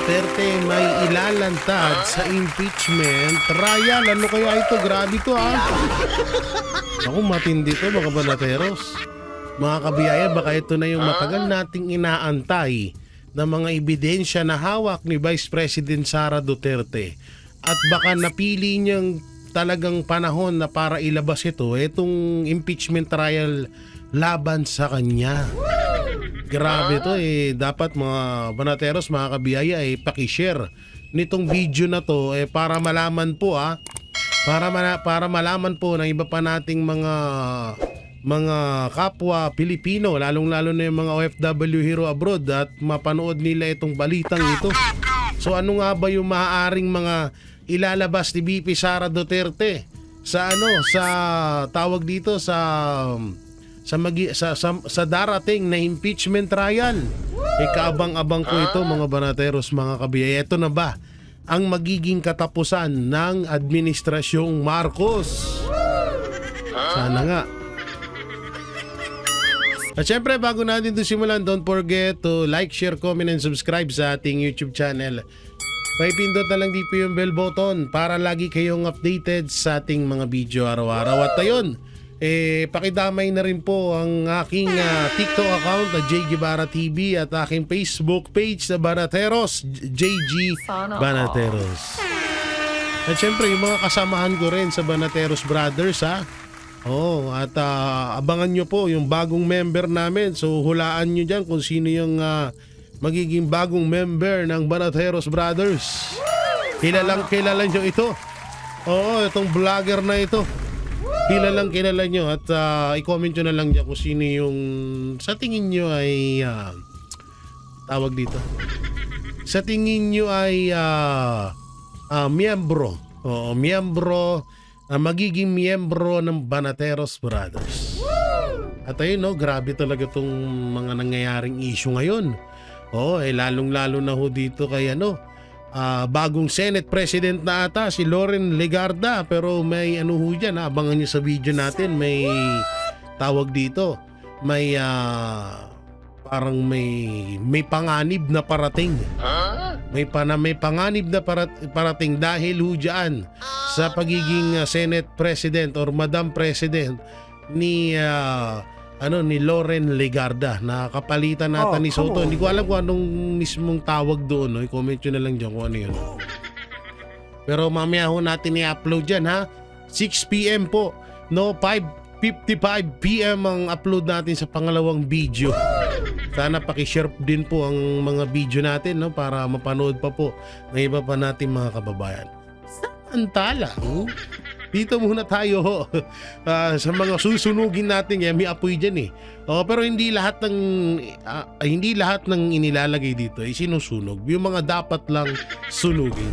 Duterte may ilalantad sa impeachment trial. Ano kaya ito? Grabe to Ako, matindi to mga banateros. Mga kabiyaya, baka ito na yung matagal nating inaantay na mga ebidensya na hawak ni Vice President Sara Duterte. At baka napili niyang talagang panahon na para ilabas itong impeachment trial laban sa kanya. Grabe to dapat mga banateros, mga kabiyaya paki-share nitong video na to para malaman po para malaman po ng iba pa nating mga kapwa Pilipino, lalong-lalo na yung mga OFW hero abroad, at mapanood nila itong balitang ito. So ano nga ba yung maaaring mga ilalabas ni VP Sara Duterte sa tawag dito sa darating na impeachment trial? Kaabang-abang ko ito mga banateros, mga kabiyaya. Ito na ba ang magiging katapusan ng administrasyong Marcos? Sana nga. At syempre, bago natin ito simulan, don't forget to like, share, comment, and subscribe sa ating YouTube channel. Pindot na lang dito yung bell button para lagi kayong updated sa ating mga video araw-araw. At ayun, pakidamay na rin po ang aking TikTok account na J Guevara TV at aking Facebook page na Banateros, JG Banateros. At syempre, yung mga kasamahan ko rin sa Banateros Brothers at abangan nyo po yung bagong member namin. So hulaan nyo dyan kung sino yung magiging bagong member ng Banateros Brothers. Kilala nyo ito. Itong vlogger na ito. Kilala nyo at i-comment nyo na lang dyan kung sino yung sa tingin nyo ay tawag dito. Sa tingin nyo ay miyembro. Magiging miyembro ng Banateros Brothers. At ayun grabe talaga tong mga nangyayaring issue ngayon. Lalong-lalo na dito kay bagong Senate President na ata si Loren Legarda, pero may dyan, abangan nyo sa video natin, may tawag dito, may parang may panganib na parating. May panganib na parating dahil dyan sa pagiging Senate President or Madam President ni Loren Legarda. Nakapalitan nata ni Soto. Hindi ko alam kung anong mismong tawag doon. I-comment nyo na lang dyan kung ano yun. Pero mamaya natin i-upload dyan 6 PM po. 5:55 PM ang upload natin sa pangalawang video. Sana pakishare din po ang mga video natin para mapanood pa po ng iba pa natin mga kababayan. Samantala, dito muna tayo sa mga susunugin natin. May apoy dyan pero hindi lahat ng inilalagay dito ay sinusunog. Yung mga dapat lang sunugin.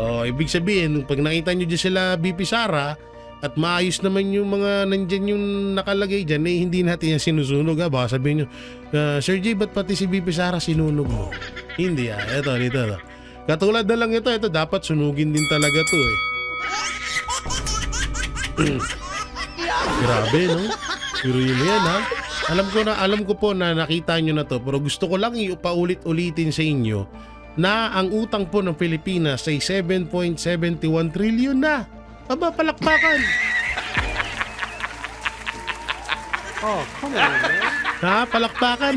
Ibig sabihin, pag nakita nyo dyan sila BP Sara at maayos naman yung mga nandyan yung nakalagay dyan, hindi natin yan sinusunog. Baka sabihin nyo, Sir J, ba't pati si BP Sara sinunog mo? Hindi Ito. Katulad na lang ito dapat sunugin din talaga to Grabe Pero yun yan Alam ko po na nakita nyo na to, pero gusto ko lang paulit-ulitin sa inyo na ang utang po ng Pilipinas ay 7.71 trillion na. Palakpakan. Come on, man. Palakpakan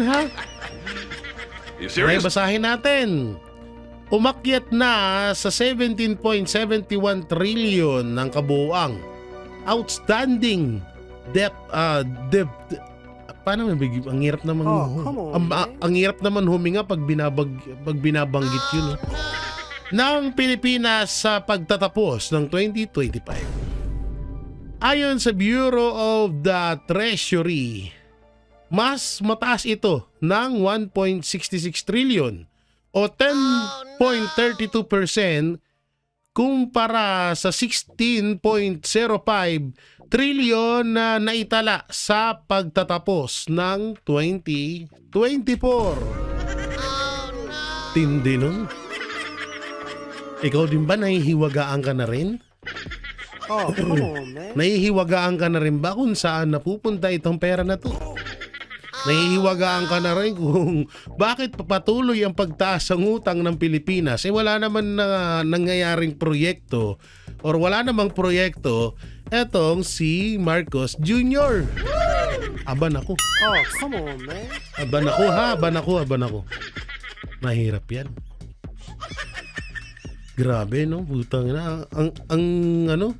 You serious? Basahin natin. Umakyat na sa 17.71 trillion ng kabuuang outstanding debt. Paano ang hirap naman ang hirap naman huminga pag binabanggit yun ng Pilipinas sa pagtatapos ng 2025. Ayon sa Bureau of the Treasury, mas mataas ito ng 1.66 trillion o 10.32% kumpara sa 16.05 trillion na naitala sa pagtatapos ng 2024. Tindi nun. Ikaw din ba nahihiwagaan ka na rin? Come on, man. Nahihiwagaan ka na rin ba kung saan napupunta itong pera na to? Nahihiwagaan ka na rin kung bakit patuloy ang pagtaas ng utang ng Pilipinas. Wala naman na nangyayaring proyekto or wala namang proyekto etong si Marcos Jr. Aban ako. Oh, come on, man. Aban ako. Mahirap yan. Grabe, no? Putang ina. Ang ano?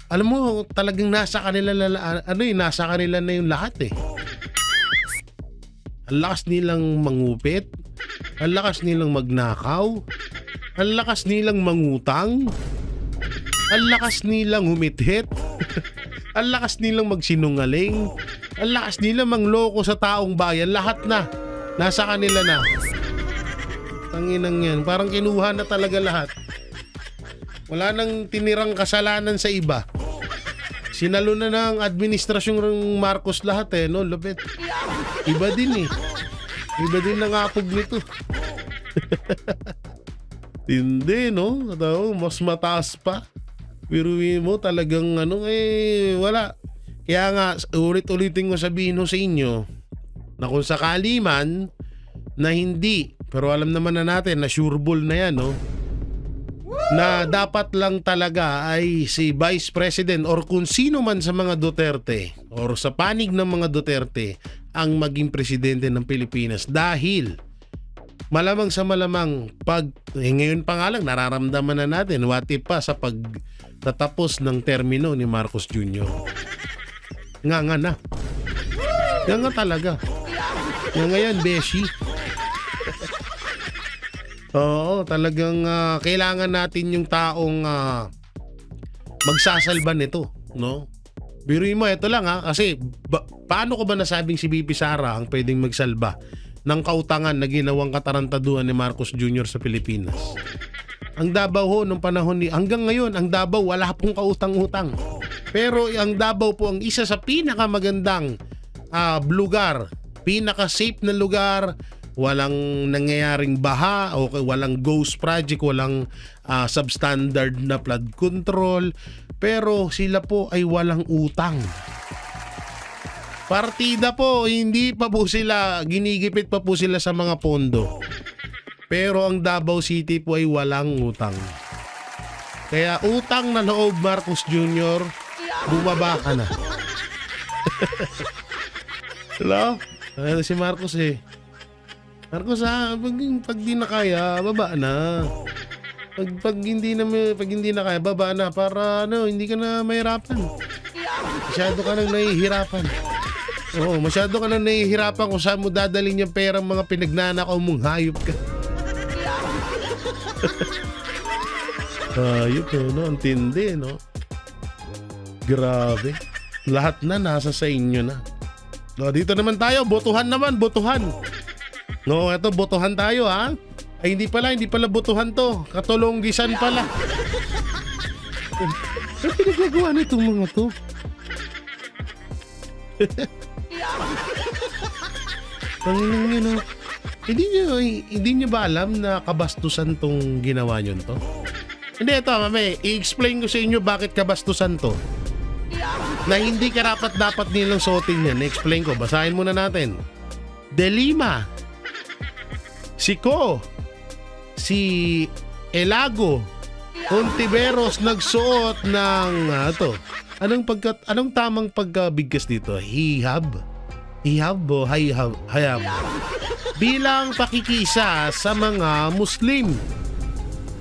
Alam mo, talagang nasa kanila na yung lahat eh. Ang lakas nilang mangupit, ang lakas nilang magnakaw, ang lakas nilang mangutang, ang lakas nilang humithit, ang lakas nilang magsinungaling, ang lakas nilang mangloko sa taong bayan, lahat na, nasa kanila na. Tanginang yan, parang kinuha na talaga lahat. Wala nang tinirang kasalanan sa iba. Sinalo na ng administrasyong Marcos lahat eh, no? Lupit. Iba din eh. Iba din nangapog nito. Hindi, no? Mas mataas pa. Piruin mo talagang wala. Kaya nga, ulit-ulitin ko sabihin sa inyo na kung sakali man na hindi, pero alam naman na natin na sureball na yan, no? Na dapat lang talaga ay si Vice President or kung sino man sa mga Duterte or sa panig ng mga Duterte ang maging presidente ng Pilipinas dahil malamang sa malamang ngayon pa nga lang nararamdaman na natin what if pa sa pagtatapos ng termino ni Marcos Jr. Nga na. Nga talaga. Nga yan, Beshi. Oo, talagang kailangan natin yung taong magsasalba nito, no? Biruin mo, ito lang kasi paano ko ba nasabing si BP Sara ang pwedeng magsalba ng kautangan na ginawang katarantaduhan ni Marcos Jr. sa Pilipinas? Ang Davao ho, nung panahon hanggang ngayon, ang Davao wala pong kautang-utang. Pero ang Davao po ang isa sa pinakamagandang lugar, pinaka-safe na lugar. Walang nangyayaring baha o walang ghost project, walang substandard na flood control, pero sila po ay walang utang. Partida po, hindi pa po sila, ginigipit pa po sila sa mga pondo. Pero ang Davao City po ay walang utang. Kaya utang na loob, Marcos Jr., bumaba ka na. Hello? Si Marcos eh. Marcos pag di na kaya, baba na. Pag hindi na kaya, baba na para hindi ka na mahirapan. Masyado ka nang nahihirapan. Oo, masyado ka nang nahihirapan kung saan mo dadalhin yung perang mga pinagnanakaw mong hayop ka. Hayop, no? Ang tindi, no? Grabe. Lahat na nasa sa inyo na. No, dito naman tayo, botohan naman, botohan. No, eto botohan tayo Ay hindi pala botohan to. Katulonggisan pala. Ano pinagagawa na itong mga to? Panginang yun Hindi nyo ba alam na kabastusan tong ginawa nyo to? Hindi, ito mame, i-explain ko sa inyo bakit kabastusan to. Na hindi karapat dapat nilang suotin yan. I-explain ko, basahin muna natin. De Lima, si Ko, si Elago, Ontiveros nagsuot ng anong tamang pagkabigkas dito? Hihab o hayab bilang pakikisa sa mga Muslim.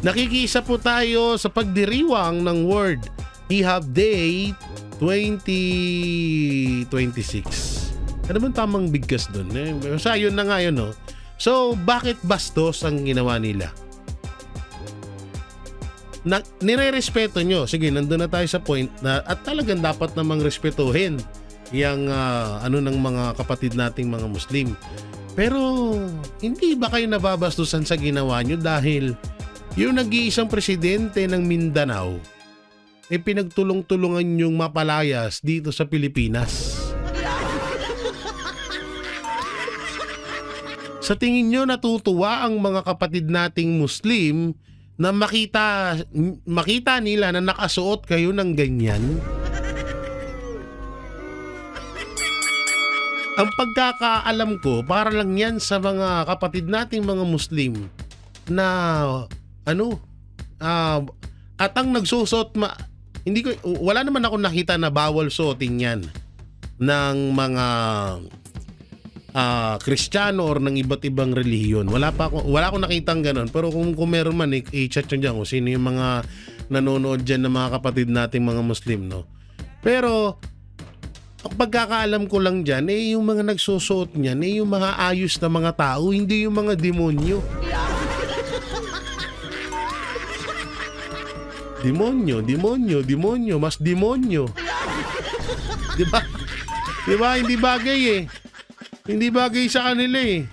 Nakikisa po tayo sa pagdiriwang ng World Hihab Day 2026. Ano bang tamang bigkas doon? Sa yun na nga yun, no? So, bakit bastos ang ginawa nila? Nire-respeto nyo. Sige, nandun na tayo sa point na at talagang dapat namang respetuhin yung ng mga kapatid nating mga Muslim. Pero, hindi ba kayo nababastusan sa ginawa nyo dahil yung nag-iisang presidente ng Mindanao pinagtulong-tulungan yung mapalayas dito sa Pilipinas? Sa tingin nyo natutuwa ang mga kapatid nating Muslim na makita nila na nakasuot kayo ng ganyan? Ang pagkakaalam ko, para lang yan sa mga kapatid nating mga Muslim na at ang nagsusot hindi ko wala naman ako nakita na bawal suotin yan ng mga Kristiyano or ng iba't ibang relihiyon. Wala akong nakitang ganun. Pero kung meron man, i-chat nyo dyan kung sino yung mga nanonood dyan ng mga kapatid nating mga Muslim, no? Pero ang pagkakaalam ko lang dyan, yung mga nagsusuot niyan, yung mga ayos na mga tao, hindi yung mga demonyo. Demonyo, mas demonyo. Diba? Hindi bagay eh. Hindi bagay sa kanila eh.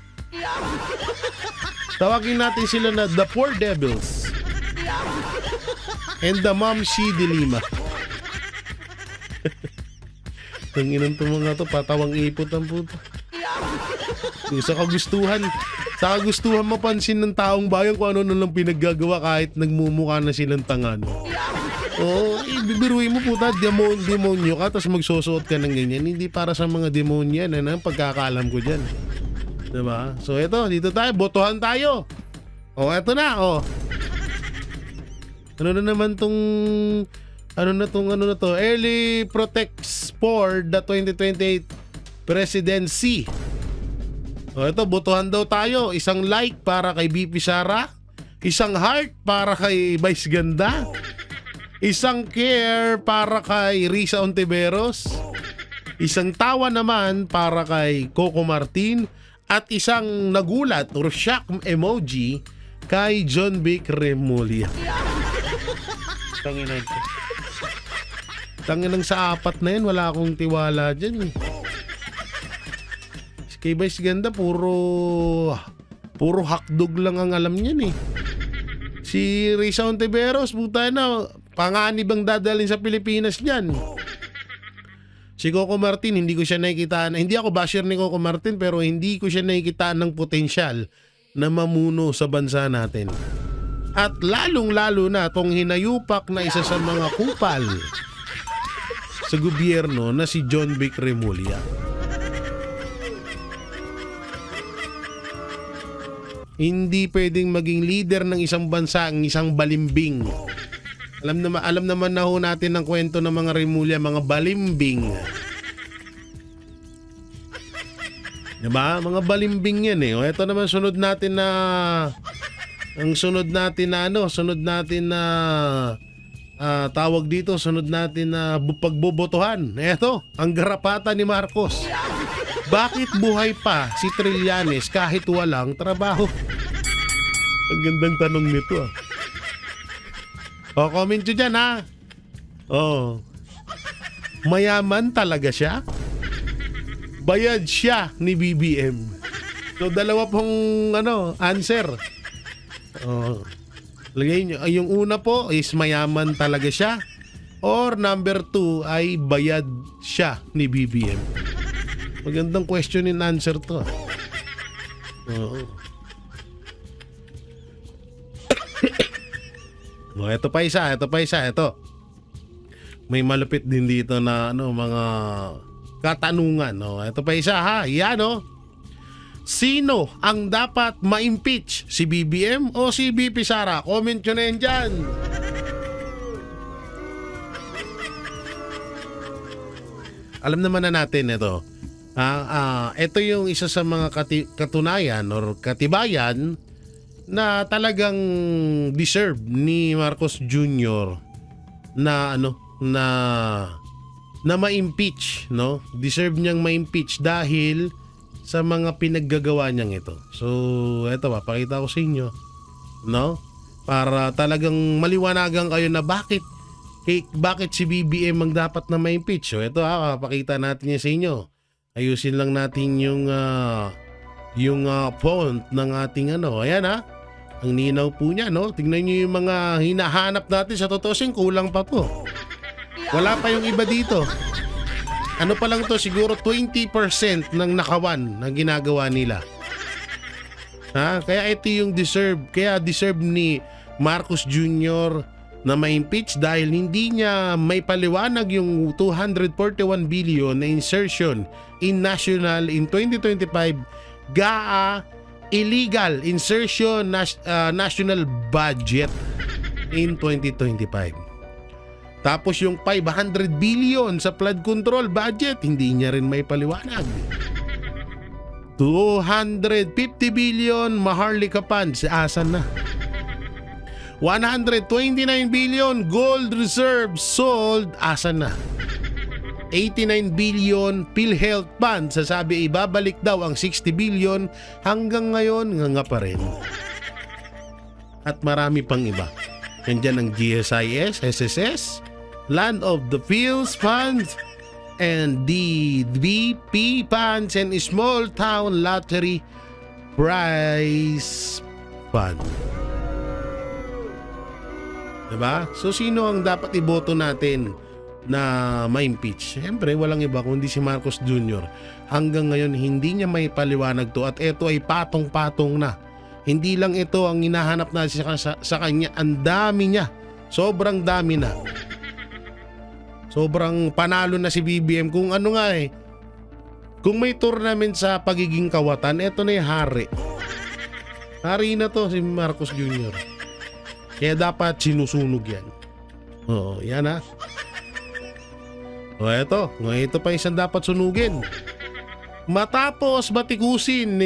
Tawagin natin sila na the poor devils. And the Ma'am Shi de Lima. Tanginan to mga to, patawang ipot ang puto. Sa kagustuhan mapansin ng taong bayan kung ano lang pinaggagawa kahit nagmumukha na silang tanga. Bibiruin mo puta, demonyo ka tapos magsusuot ka ng ganyan. Hindi para sa mga demonyo yan, ang pagkakaalam ko dyan. Diba? So dito tayo, botohan tayo. Eto na, Ano na naman tong Early Protects for the 2028 Presidency. Ito, botohan daw tayo. Isang like para kay BP Sara, isang heart para kay Vice Ganda, isang care para kay Risa Ontiveros, isang tawa naman para kay Coco Martin, at isang nagulat or shock emoji kay John Vic Remulla. Tanginang sa apat na yan, wala akong tiwala dyan eh. Kay Vice Ganda, puro hotdog lang ang alam niyan eh. Si Risa Ontiveros, buta na, panganib ang dadalhin sa Pilipinas niyan. Si Coco Martin, hindi ko siya nakikitaan. Hindi ako basher ni Coco Martin, pero hindi ko siya nakikitaan ng potensyal na mamuno sa bansa natin. At lalong-lalo na tong hinayupak na isa sa mga kupal sa gobyerno na si John Vic Remulla. Hindi pwedeng maging leader ng isang bansa ang isang balimbing. Alam naman na ho natin ang kwento ng mga Remulla, mga balimbing. Diba? Mga balimbing yan eh. Ito naman sunod natin na tawag dito, sunod natin na pagbobotohan. Ito, ang garapata ni Marcos. Bakit buhay pa si Trillanes kahit walang trabaho? Ang gandang tanong nito ah. Comment nyo dyan ha. Mayaman talaga siya? Bayad siya ni BBM. So dalawa pong answer. Lagay nyo. Yung una po is mayaman talaga siya. Or number 2 ay bayad siya ni BBM. Magandang question and answer to. Ito pa isa. May malupit din dito na mga katanungan. Ito pa isa ha. Yan Sino ang dapat ma-impeach? Si BBM o si BP Sara? Comment nyo na yan dyan. Alam naman na natin ito. Ito yung isa sa mga katunayan or katibayan na talagang deserve ni Marcos Jr. na ma-impeach, no? Deserve niyang ma-impeach dahil sa mga pinaggagawa niyang ito. So, eto pakita ko sa inyo, no? Para talagang maliwanagan kayo na bakit si BBM ang dapat na ma-impeach. So, ito pakita natin yan sa inyo. Ayusin lang natin yung font ng ating ayan ang ninaw po niya, no? Tingnan niyo yung mga hinahanap natin, sa totoosin kulang pa po. Wala pa yung iba dito. Ano pa lang to, siguro 20% ng nakawan na ginagawa nila. Kaya ito yung deserve ni Marcos Jr. na ma-impeach dahil hindi niya may paliwanag yung 241 billion na insertion in in 2025 GAA illegal insertion national budget in 2025. Tapos yung 500 billion sa flood control budget, hindi niya rin may paliwanag. 250 billion Maharlika funds, asan na? 129 billion gold reserve sold, asan na? 89 billion PhilHealth funds, sasabi ibabalik daw ang 60 billion, hanggang ngayon nga pa rin. At marami pang iba. Nandiyan ang GSIS, SSS, Land of the Fields funds, and the DBP funds and Small Town Lottery Prize Fund. Diba? So sino ang dapat iboto natin na ma-impeach? Siyempre walang iba kundi si Marcos Jr. Hanggang ngayon hindi niya may paliwanag to, at ito ay patong-patong na. Hindi lang ito ang hinahanap na sa kanya, ang dami niya. Sobrang dami na. Sobrang panalo na si BBM. Kung ano nga kung may tournament sa pagiging kawatan, eto na yung hari. Hari na to si Marcos Jr. Kaya dapat sinusunog yan. Oo, yan ha. O eto pa isang dapat sunugin. Matapos batikusin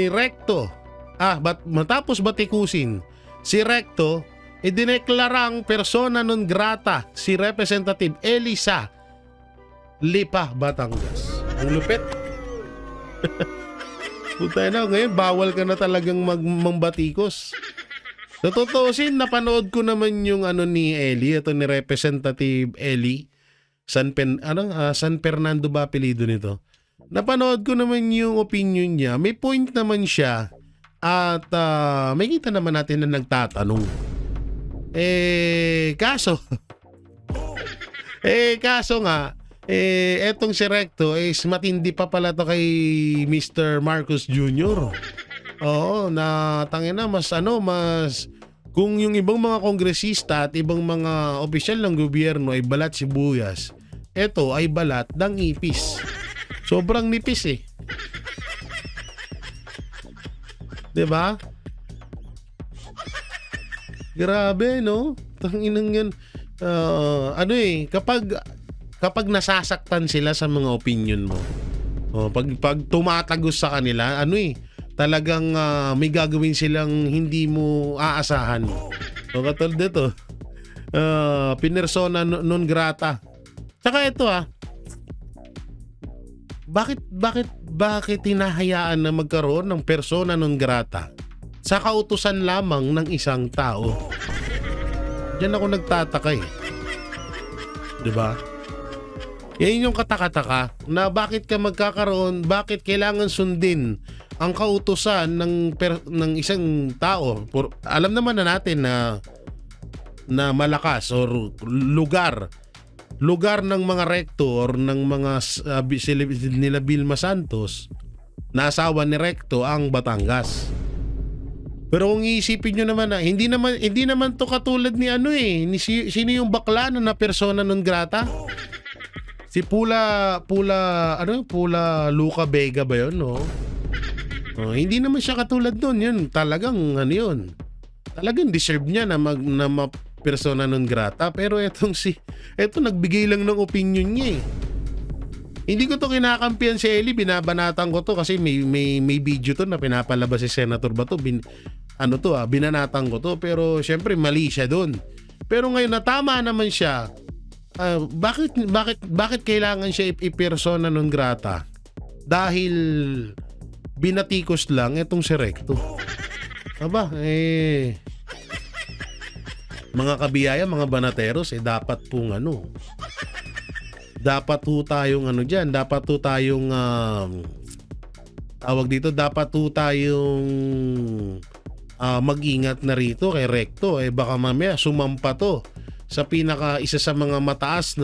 si Recto, idineklarang persona non grata si Representative Elisa Lipa, Batangas. Ang lupit. Puta na, ngayon bawal ka na talagang mambatikos. Sa totoosin, napanood ko naman yung ni Eli, ito ni Representative Eli San Fernando ba apelido nito? Napanood ko naman yung opinion niya. May point naman siya. At may kita naman natin na nagtatanong. Kaso nga, etong si Recto is matindi pa pala to kay Mr. Marcos Jr. Oo, tangina mas kung yung ibang mga kongresista at ibang mga opisyal ng gobyerno ay balat sibuyas, eto ay balat ng ipis. Sobrang nipis eh. 'Di ba? Grabe, no? Tanginang yan. Kapag nasasaktan sila sa mga opinion mo, pag tumatagos sa kanila, talagang may gagawin silang hindi mo aasahan. So katulad dito, pinersona non grata. Tsaka ito bakit hinahayaan na magkaroon ng persona non grata sa kautusan lamang ng isang tao? Diyan ako nagtataka eh. 'Di ba? Yan yung katakataka na bakit kailangan sundin ang kautusan ng isang tao. Alam naman na natin na malakas or lugar ng mga Recto or ng mga nila Vilma Santos na asawa ni Recto ang Batangas. Pero kung iisipin nyo naman hindi naman to katulad ni sino yung bakla na persona non grata? Si Pula Luca Vega ba yun, no? Hindi naman siya katulad nun. Yun, talagang yun. Talagang deserve niya na persona non grata. Pero eto nagbigay lang ng opinion niya eh. Hindi ko to kinakampihan si Eli, binabanatan ko to kasi may video to na pinapalabas si Senator Bato. Binanatan ko to, pero syempre mali siya doon. Pero ngayon natama naman siya. Bakit kailangan siya i-persona non grata? Dahil binatikos lang itong si Recto. Mga kabiyaya, mga banateros, dapat pong dapat po tayong dapat po tayong dapat po tayong mag-ingat na rito kay Recto. Baka mamaya sumampa to sa isa sa mga mataas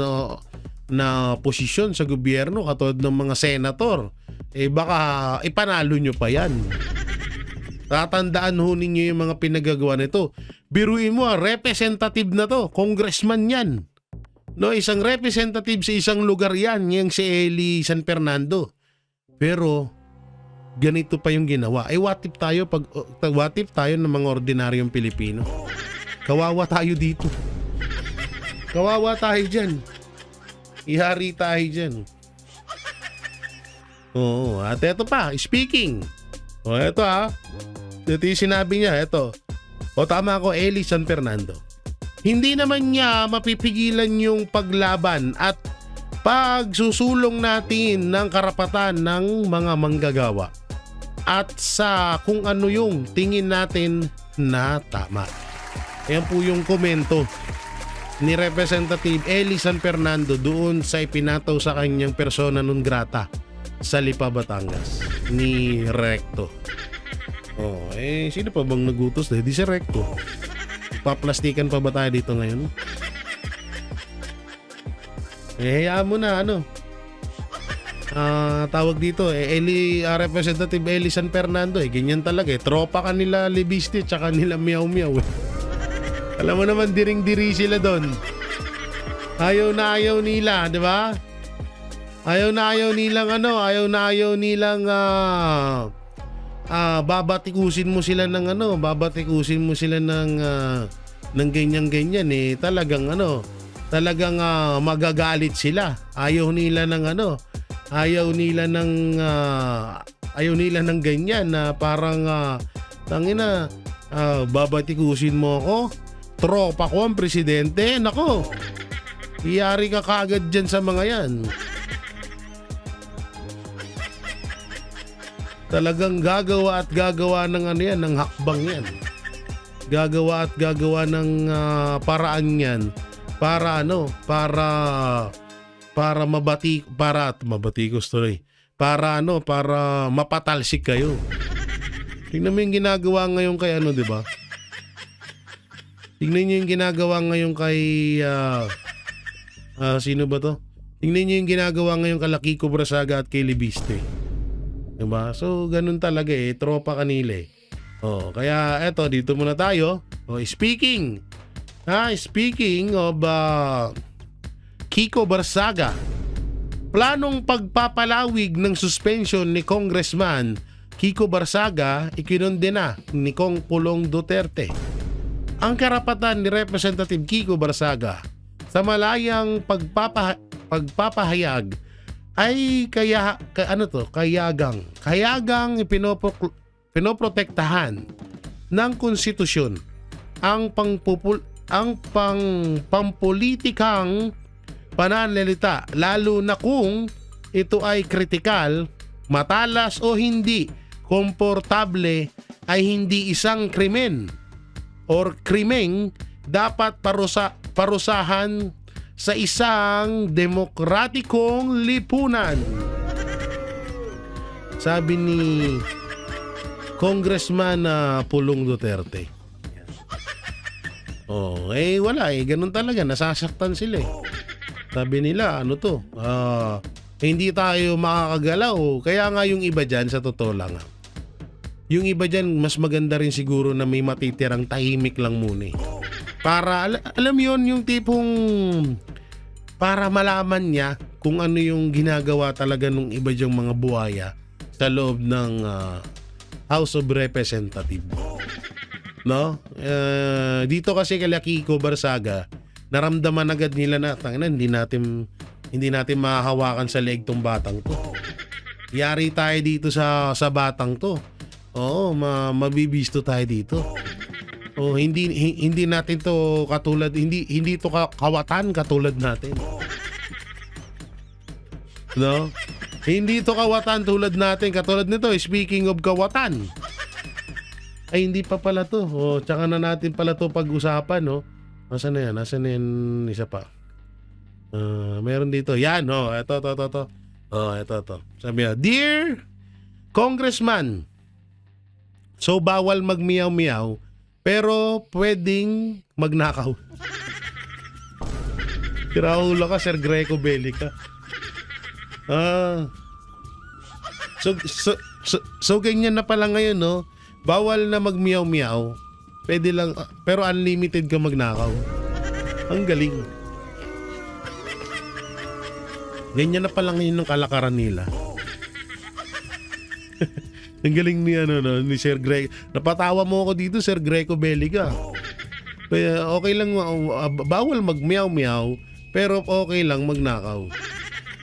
na posisyon sa gobyerno katulad ng mga senator. Baka ipanalo nyo pa yan. Tatandaan ho ninyo yung mga pinagagawa nito. Biruin mo, representative na to. Congressman yan. No, isang representative sa isang lugar yan. Yung si Eli San Fernando. Pero, ganito pa yung ginawa. What if tayo ng mga ordinaryong Pilipino? Kawawa tayo dito. Kawawa tayo dyan. Ihari tayo dyan. Oo, at eto pa, speaking. O eto ito yung sinabi niya, eto. O tama ako, Eli San Fernando. Hindi naman niya mapipigilan yung paglaban at pagsusulong natin ng karapatan ng mga manggagawa at sa kung ano yung tingin natin na tama. Yan po yung komento ni Representative Eli San Fernando doon sa ipinataw sa kanyang persona non grata sa Lipa, Batangas ni Recto. Sino pa bang nagutos? Di si Recto. Paplastikan pa ba tayo dito ngayon? Hayaan mo na tawag dito Representative Eli San Fernando ganyan talaga tropa kanila Libiste tsaka nila Miao Miao alam mo naman diring-diri sila doon. Ayaw nila, di ba? Ayaw nilang babatikusin mo sila ng ganyan-ganyan talagang magagalit sila. Ayaw nila ng ganyan na parang babatikusin mo ako. Tropa ko ang presidente. Nako. Iyari ka kaagad dyan sa mga yan. Talagang gagawa ng ng hakbang yan. Gagawa ng paraan yan para mabatikos tuloy. Para mapatalsik kayo. Tingnan mo yung ginagawa ngayon kay di ba? Tingnan niyo yung ginagawa ngayon kay sino ba to? Tingnan niyo yung ginagawa ngayon kay Kiko Brasaga at kay Libiste. Diba? So, ganun talaga tropa kanila kaya eto, dito muna tayo. Speaking of Kiko Barsaga, planong pagpapalawig ng suspension ni Congressman Kiko Barsaga ikinondena ni Kong Pulong Duterte. Ang karapatan ni Representative Kiko Barsaga sa malayang pagpapahayag ay kayagang pinoprotektahan ng konstitusyon ang pampolitikang pananalita, lalo na kung ito ay kritikal, matalas o hindi komportable, ay hindi isang krimen or krimeng dapat parusahan sa isang demokratikong lipunan. Sabi ni Congressman Pulong Duterte. Wala ganun talaga, nasasaktan sila Sabi nila, hindi tayo makakagalaw. Kaya nga yung iba dyan, sa totoo lang yung iba dyan, mas maganda rin siguro na may matitirang tahimik lang muna para alam yon yung tipong para malaman niya kung ano yung ginagawa talaga nung iba dyang mga buhaya sa loob ng House of Representatives. No? Dito kasi kay Kiko Barsaga, naramdaman agad nila na hindi natin mahahawakan sa leeg tong batang to. Yari tayo dito sa batang to. Mabibisto tayo dito. Hindi natin to katulad, hindi to kawatan katulad natin. No? Hindi to kawatan tulad natin, katulad nito. Speaking of kawatan, ay hindi pa pala to. Tsaka na natin pala to pag-usapan, Nasaan na yan? Nasaan na yan isa pa? Meron dito. Yan, ito. Ito. Sabi niya, Dear Congressman, so bawal magmiyaw-miyaw, pero pwedeng magnakaw. Kirahula ka, Sir Greco Belli ka. So ganyan na pala ngayon, bawal na mag-meow-meow. Pwede lang, pero unlimited ka magnakaw. Ang galing. Ganyan na pala ngayon ng kalakaran nila. Ang galing ni ni Sir Greg. Napatawa mo ako dito, Sir Greco Bellica. Kaya okay lang, bawal mag-meow-meow, pero okay lang magnakaw.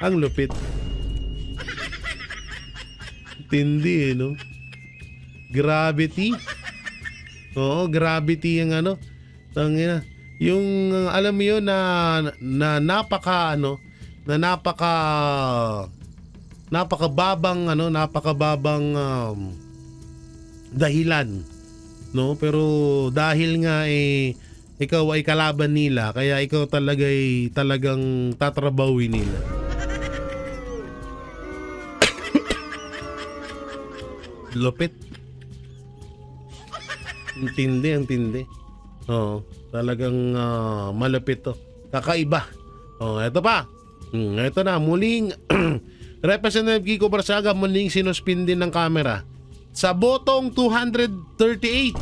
Ang lupit. Tindi no? Gravity. Oo, Gravity yung tangina. Yung alam mo yun na napakababang dahilan, no? Pero dahil nga ikaw ay kalaban nila, kaya ikaw talagang tatrabawi nila. Lupit. Ang tindi. Oo, talagang malupit to. Kakaiba. Eto pa. Eto na, muling Representative Kiko Barsaga muling sinuspin din ng kamera. Sa botong 238,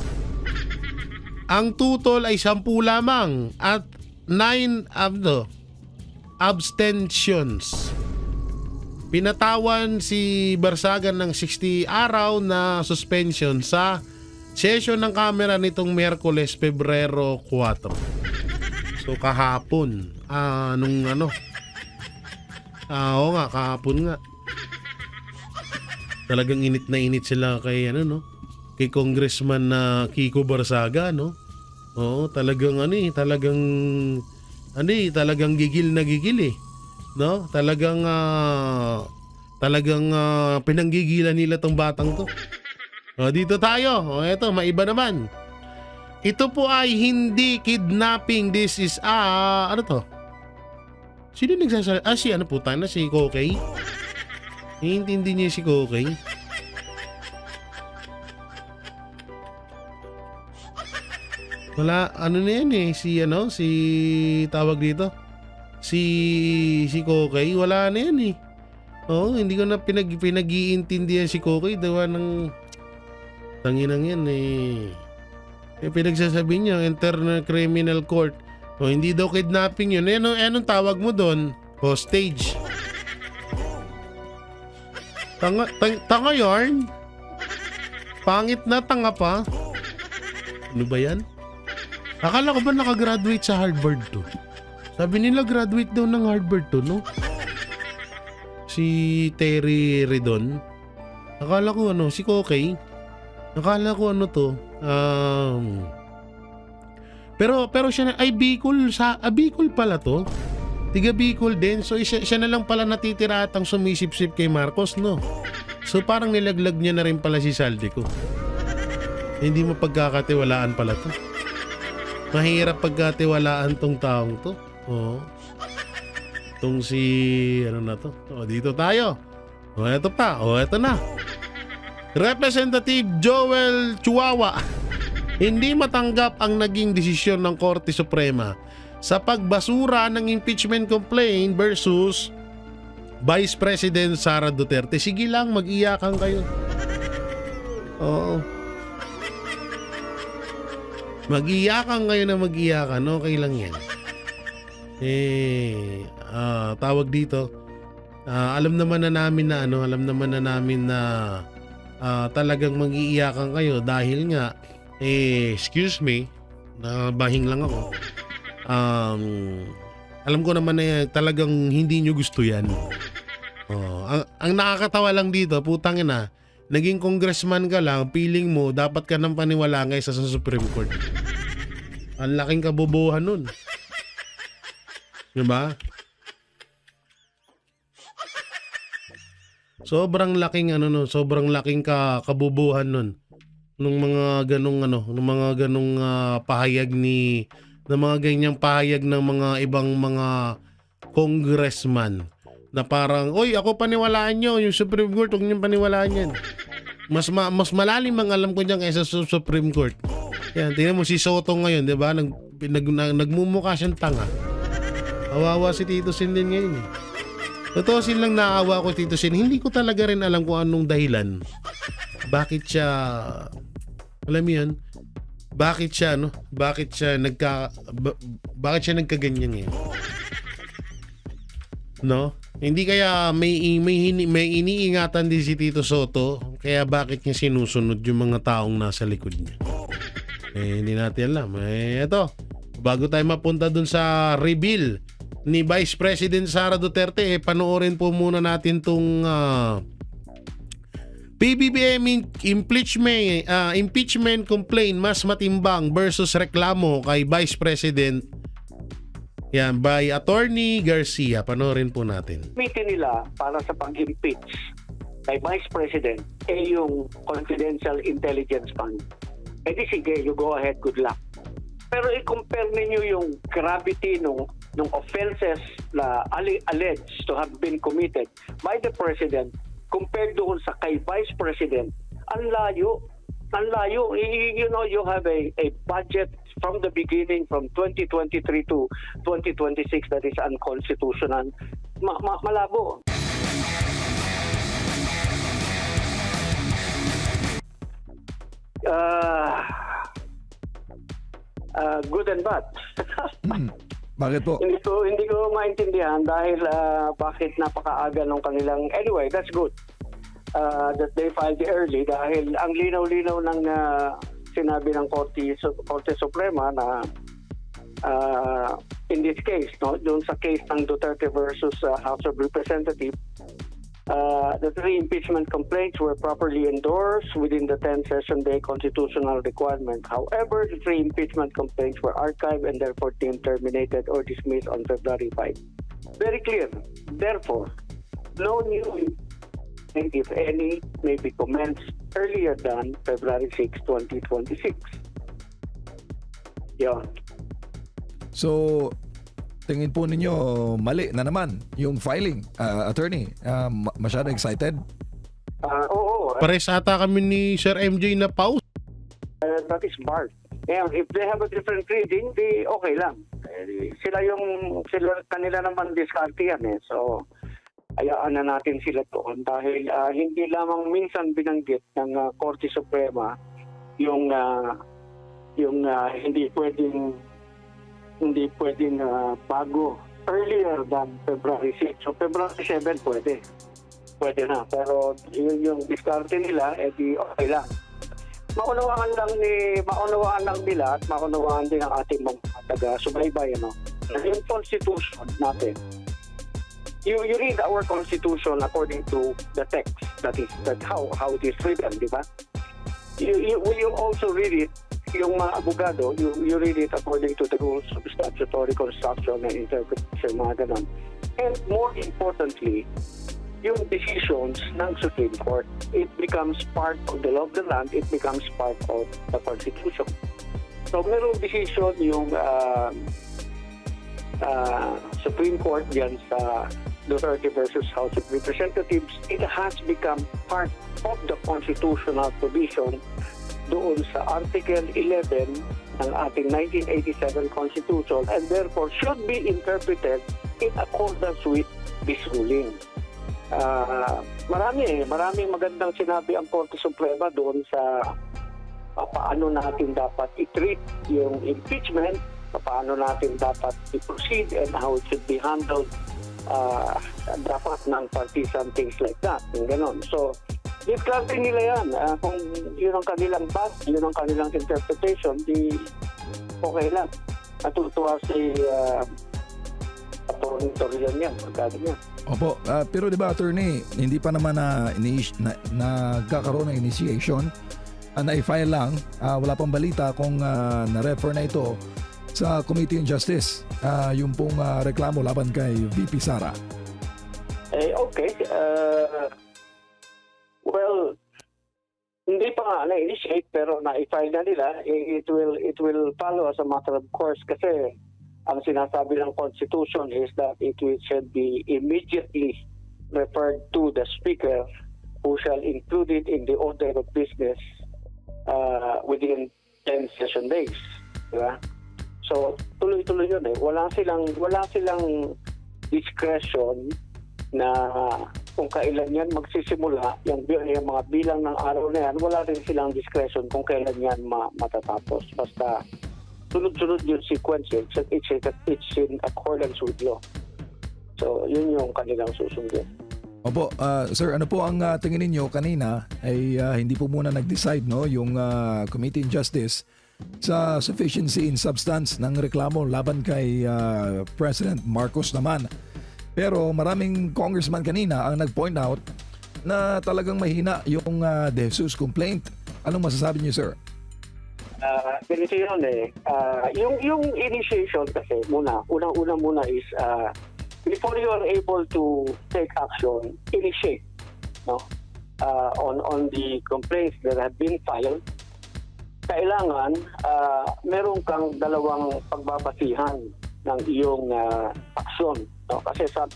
ang tutol ay 10 lamang at 9 abstentions. Pinatawan si Barsaga ng 60 araw na suspension sa session ng kamera nitong Miyerkules, Pebrero 4. So kahapon, oo nga, kahapon nga. Talagang init na init sila kay kay Congressman na Kiko Barsaga, no? Oo, talagang talagang gigil na gigil no? Talagang pinanggigilan nila tong batang to. Dito tayo. Eto, maiba naman. Ito po ay hindi kidnapping. This is ano to? Sino nagsasalita? Si Kokey. Iintindi niya si Kokey. Wala, na yan si tawag dito. Si Kokey, wala na yan hindi ko na pinag-iintindihan si Kokey. Dawa ng tanginang yan pinagsasabi niya, Internal Criminal Court. Hindi daw kidnapping yun. Anong tawag mo doon? Hostage. Tanga yarn? Pangit na tanga pa? Ano ba yan? Akala ko ba nakagraduate sa Harvard to? Sabi nila graduate daw ng Harvard to, no? Si Terry Redon. Akala ko si Kokey. Akala ko to. Pero siya na, Bicol pala to. Tiga Bicol din. So siya na lang pala natitira at ang sumisip-sip kay Marcos, no? So parang nilaglag niya na rin pala si Saldico. Hindi mo pagkakatiwalaan pala to. Mahirap pagkatiwalaan tong taong to. Tong si to. Dito tayo. Eto pa. Eto na. Representative Joel Chihuahua. Hindi matanggap ang naging desisyon ng Korte Suprema sa pagbasura ng impeachment complaint versus Vice President Sara Duterte. Sige lang, mag-iyakan kayo. Oo. Mag-iyakan kayo na mag-iyakan. Okay lang yan. Tawag dito. Alam naman na namin na talagang mag-iiyakan kayo dahil nga excuse me, bahing lang ako. Alam ko naman na talagang hindi nyo gusto yan. Ang nakakatawa lang dito, putang ina, naging congressman ka lang, feeling mo dapat ka nang paniwala sa Supreme Court. Ang laking kabobohan nun. Diba? Sobrang laking kabubuhan nun. Nung mga ganong pahayag ng mga ganyang pahayag ng mga ibang mga congressman na parang, oy, ako paniwalaan nyo, yung Supreme Court, huwag nyo paniwalaan yan. Mas malalim ang alam ko dyan kaysa sa Supreme Court. Yan, tingnan mo si Soto ngayon, di ba? Nagmumukha siyang tanga. Awawa si Tito Sin din ngayon Totoo silang naawa ko Tito Sin. Hindi ko talaga rin alam kung anong dahilan. Bakit siya Alam mo 'yun? Bakit siya bakit siya nagkaganyan ngayon? No? Hindi kaya may iniingatan din si Tito Soto, kaya bakit niya sinusunod yung mga taong nasa likod niya? Hindi natin alam. Eto, bago tayo mapunta dun sa reveal ni Vice President Sara Duterte, panoorin po muna natin tong PBBM impeachment complaint mas matimbang versus reklamo kay Vice President. Yan, by Attorney Garcia. Panoorin po natin. Committee nila para sa pag-impeach kay Vice President yung Confidential Intelligence Fund. Di sige, you go ahead, good luck. Pero i-compare ninyo yung gravity nung offenses na alleged to have been committed by the President compared doon sa kay Vice President, ang layo. You know, you have a budget from the beginning, from 2023 to 2026 that is unconstitutional. Malabo. Good and bad. Bakit po? Hindi ko maintindihan dahil bakit napakaaga ng kanilang... Anyway, that's good that they filed early dahil ang linaw-linaw ng sinabi ng Korte Suprema na in this case, no, doon sa case ng Duterte versus House of Representatives, the 3 impeachment complaints were properly endorsed within the 10-session-day constitutional requirement. However, the 3 impeachment complaints were archived and therefore deemed terminated or dismissed on February 5. Very clear. Therefore, no new impeachment, if any, may be commenced earlier than February 6, 2026. Yun. So, tingin po ninyo mali na naman yung filing, attorney. Masyado excited? Oo. Pares ata kami ni Sir MJ na pause. That is barred. Yeah, if they have a different reading, di okay lang. Sila kanila naman diskarte yan eh. So, ayaan na natin sila doon dahil hindi lamang minsan binanggit ng Korte Suprema yung hindi pwedeng bago earlier than February 6. So February 7 pwede na, pero yung diskarte nila di okay lang. Maunawaan lang nila at maunawaan din ang ating mga taga-subaybay, no? Yung constitution natin, you read our constitution according to the text, that how it is written, di ba? You also read it, yung mga abogado, you read it according to the rules of statutory construction and interpretation, mga ganon. And more importantly, yung decisions ng Supreme Court, it becomes part of the law of the land, it becomes part of the Constitution. So merong decision yung Supreme Court dyan sa Duterte versus House of Representatives, it has become part of the constitutional provision doon sa Article 11 ng ating 1987 Constitution and therefore should be interpreted in accordance with this ruling. Maraming magandang sinabi ang Korte Suprema doon sa paano natin dapat i-treat yung impeachment, paano natin dapat i-proceed and how it should be handled dapat ng partisan, things like that, yung ganon. So, discarte nila yan. Kung yun ang kanilang base, yun ang kanilang interpretation, di okay lang. Natutuwa si Atty. Torian yan, magkano yan. Opo, pero di ba attorney, hindi pa naman nagkakaroon ng initiation, na-file lang, wala pang balita kung na-refer na ito sa Committee on Justice, yung pong reklamo laban kay VP Sara. Okay. Well, hindi pa nga na-initiate pero na-file na nila. It will follow as a matter of course kasi ang sinasabi ng Constitution is that it should be immediately referred to the Speaker who shall include it in the order of business within 10 session days. Diba? So, tuloy-tuloy yun eh. Wala silang discretion na kung kailan yan magsisimula, yung mga bilang ng araw na yan, wala rin silang discretion kung kailan yan matatapos. Basta sunod-sunod yung sequence, it's in accordance with law. So, yun yung kanilang susundin. Opo, sir, ano po ang tingin ninyo kanina ay hindi po muna nag-decide no yung Committee on Justice sa sufficiency in substance ng reklamo laban kay President Marcos naman. Pero maraming congressman kanina ang nag-point out na talagang mahina yung De Jesus complaint. Anong masasabi niyo, sir? Ganito yun eh. Yung initiation kasi unang-una muna is before you are able to take action, initiate on the complaints that have been filed. Kailangan meron kang dalawang pagbabasihan ng iyong aksyon. No? Kasi sa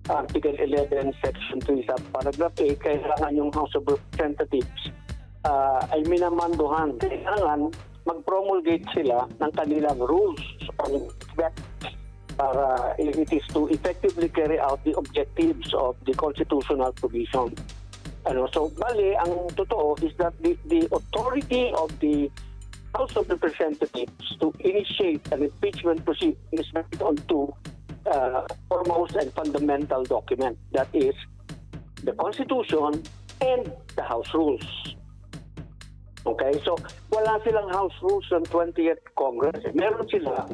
Article 11, Section 3, sa Paragraph 8, kailangan yung House of Representatives ay minamanduhan. Kailangan mag-promulgate sila ng kanilang rules on that para it is to effectively carry out the objectives of the constitutional provision. So, bali, ang totoo is that the authority of the House of Representatives to initiate an impeachment proceeding is based on two foremost and fundamental document. That is the Constitution and the House Rules. Okay? So, wala silang House Rules ng 20th Congress. Meron sila,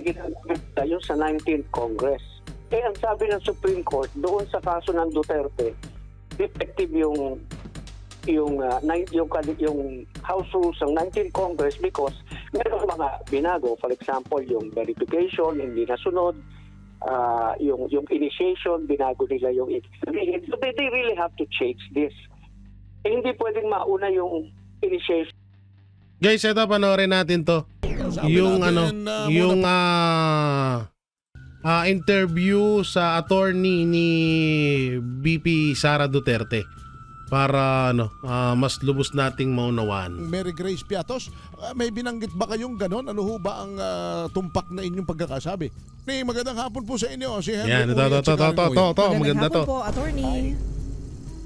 yung sa 19th Congress. Ang sabi ng Supreme Court, doon sa kaso ng Duterte, effective yung House Rules ng 19th Congress because meron mga binago. For example, yung verification, hindi nasunod. Yung initiation, binago nila yung ibig sabihin. So they really have to change this. Hindi pwedeng mauna yung initiation. Guys, ito panoorin natin to. Yung interview sa attorney ni BP Sara Duterte para mas lubos nating maunawaan. Mary Grace Piatos, may binanggit ba kayong ganon? Ano ho ba ang tumpak na inyong pagkakasabi? Magandang hapon po sa inyo. Si Henry Yan, Uy at si Karen Uy. maganda to. Magandang hapon po, attorney.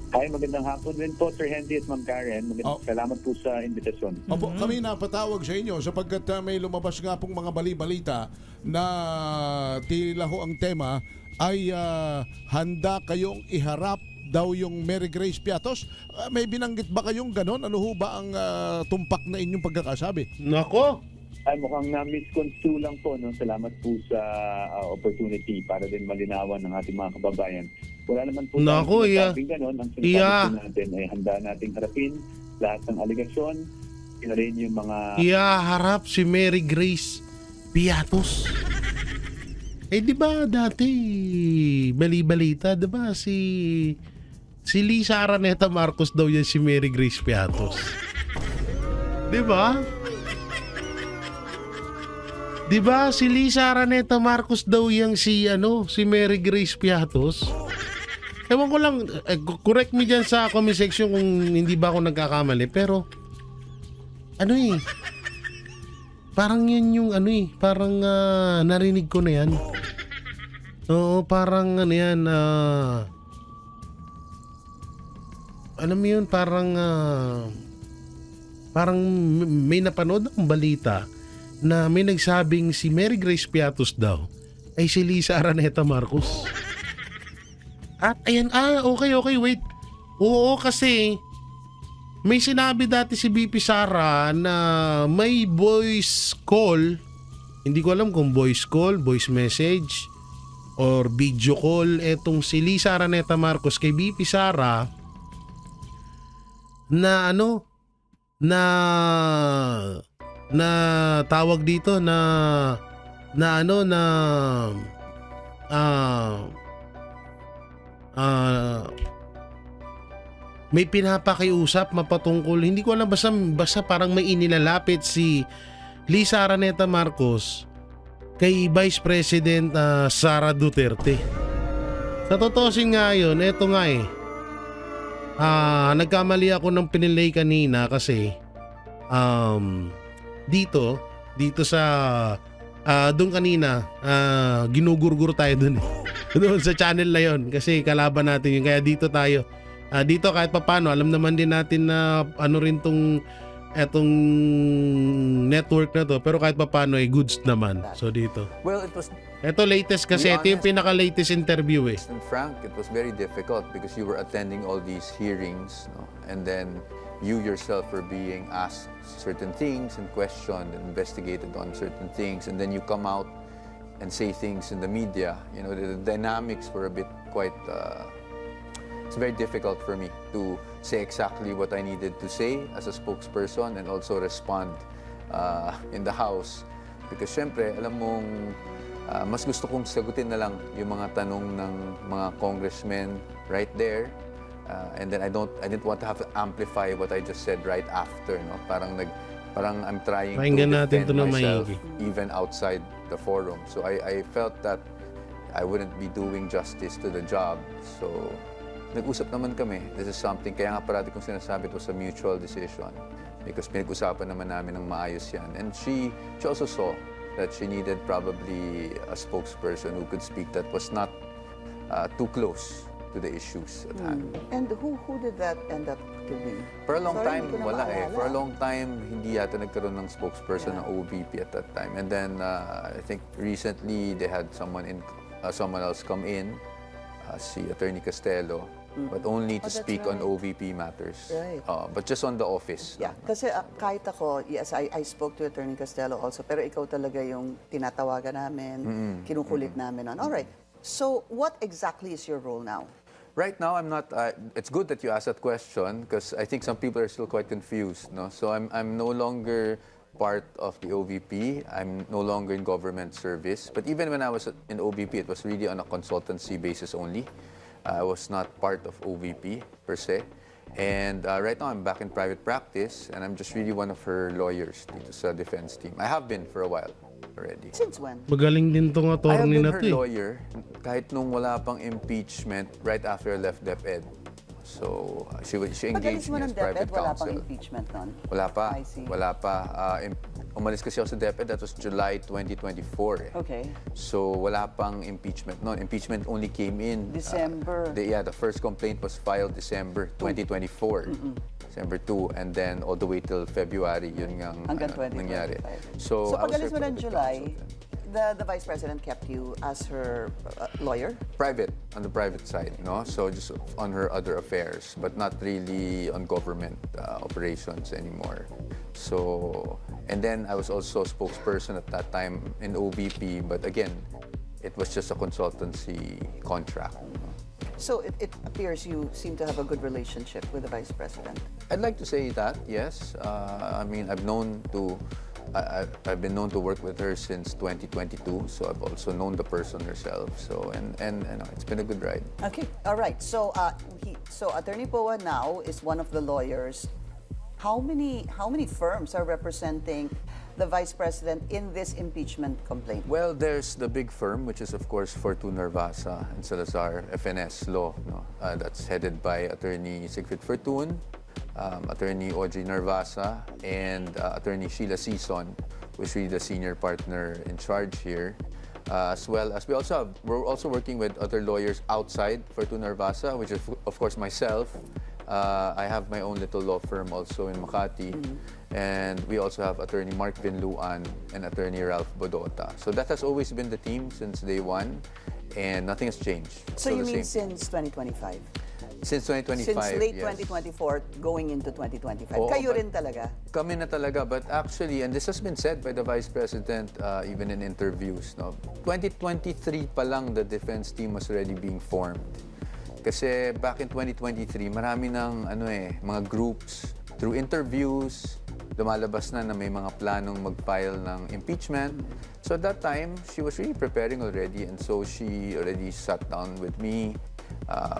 Hi, magandang hapon din po, Sir Henry at Ma'am Karen. Salamat po sa invitasyon. Opo, kami napatawag sa inyo sapagkat may lumabas nga pong mga bali-balita na tila ho ang tema ay handa kayong iharap daw yung Mary Grace Piatos. May binanggit ba kayong ganon? Ano ho ba ang tumpak na inyong pagkakasabi? Nako! Ay, mukhang na-misconstrue lang po. No? Salamat po sa opportunity para din malinawan ng ating mga kababayan. Wala naman po sinasabing ganon. Ang sinasabi po natin ay handa nating harapin lahat ng aligasyon. Ina rin yung mga... Iyaharap si Mary Grace Piatos. Di ba dati bali-balita, di ba si Lisa Araneta Marcos daw yan si Mary Grace Piatos. Di ba? Di ba si Lisa Araneta Marcos daw yang si Mary Grace Piatos? Ewan ko lang, correct me dyan sa comment section kung hindi ba ako nagkakamali, pero parang yan yung parang narinig ko na yan. Oo, parang yan, alam mo yun, parang may napanood akong balita na may nagsabing si Mary Grace Piatos daw ay si Lisa Araneta Marcos. At ayan, okay, wait. Oo, kasi may sinabi dati si BP Sara na may voice call. Hindi ko alam kung voice call, voice message, or video call etong si Lisa Araneta Marcos kay BP Sara na na tawag dito may pinapakiusap mapatungkol, hindi ko alam, basta parang may inilalapit si Lisa Araneta Marcos kay Vice President Sara Duterte. Sa totoosin nga yun, eto nga nagkamali ako ng pinilay kanina kasi dito sa doon kanina ginugurgur tayo doon doon sa channel na yon kasi kalaban natin yun. Kaya dito tayo. Dito kahit papano, alam naman din natin na ano rin etong network na to, pero kahit papano ay goods naman. So dito. Well, it was, Ito latest kasi, ito yung pinaka-latest interview eh. and Frank, it was very difficult because you were attending all these hearings, no? And then you yourself were being asked certain things and questioned and investigated on certain things, and then you come out and say things in the media. You know, the dynamics were a bit quite. It's very difficult for me to say exactly what I needed to say as a spokesperson and also respond in the House. Because syempre, alam mong mas gusto kong sagutin na lang yung mga tanong ng mga congressmen right there. And then I didn't want to have to amplify what I just said right after, no? Parang I'm trying Pakinggan to natin defend to na myself maigi. even outside the forum. So I felt that I wouldn't be doing justice to the job. So nag-usap naman kami. This is something, kaya nga parati kong sinasabi, it was a mutual decision. Because pinag-usapan naman namin ng maayos yan. And she also saw that she needed probably a spokesperson who could speak that was not too close to the issues at hand. And who did that end up to be? For a long Sorry, time, hindi ko na wala eh. maalala. For a long time, hindi yata nagkaroon ng spokesperson ng OVP at that time. And then, I think recently, they had someone else come in, si Attorney Castelo, but only to that's speak on right. OVP matters. Right. But just on the office. Yeah, kasi kahit ako, yes, I spoke to Attorney Costello also, pero ikaw talaga yung tinatawagan namin, kinukulit namin on. All right. So, what exactly is your role now? Right now, I'm not. It's good that you asked that question because I think some people are still quite confused. No, so I'm no longer part of the OVP. I'm no longer in government service. But even when I was in OVP, it was really on a consultancy basis only. I was not part of OVP per se. And right now, I'm back in private practice, and I'm just really one of her lawyers dito sa defense team. I have been for a while already. Since when? Magaling din tong I have attorney been na her to eh. lawyer kahit nung wala pang impeachment right after I left DepEd. So, she Pagalis engaged mo me ng as private DepEd, wala pang counsel. impeachment nun? Wala pa. I see. Wala pa. Umalis kasi ako sa DepEd, that was July 2024. Okay. So, wala pang impeachment noon. Impeachment only came in. December. The first complaint was filed December 2024. December 2, and then all the way till February, yun nga Hanggang nangyari. 2025. So, I was pagalis her mo ng private July, counsel. the Vice President kept you as her lawyer? Private, on the private side, no? So just on her other affairs, but not really on government operations anymore. So, and then I was also spokesperson at that time in OVP, but again, it was just a consultancy contract. So it appears you seem to have a good relationship with the Vice President. I'd like to say that, yes. I mean, I've been known to work with her since 2022, so I've also known the person herself. So, and you know, it's been a good ride. Okay, all right. So so Attorney Poa now is one of the lawyers. How many firms are representing the Vice President in this impeachment complaint? Well, there's the big firm, which is of course Fortune Narvasa and Salazar FNS Law. No? That's headed by Attorney Siegfried Fortune, Attorney Audrey Narvasa, and Attorney Sheila Sison, who is really the senior partner in charge here. As well as we're also working with other lawyers outside Fortune Narvasa, which is of course myself. I have my own little law firm also in Makati. And we also have Attorney Mark Vinluan and Attorney Ralph Bodota. So that has always been the team since day one, and nothing has changed. So Still you the mean same. since 2025? Since 2025, Since late yes. 2024 going into 2025. Oo, Kayo but- rin talaga. Kami na talaga, but actually, and this has been said by the Vice President even in interviews, no? 2023 pa lang the defense team was already being formed. Kasi back in 2023, marami ng mga groups, through interviews, lumalabas na may mga planong mag-file ng impeachment. So at that time, she was really preparing already, and so she already sat down with me.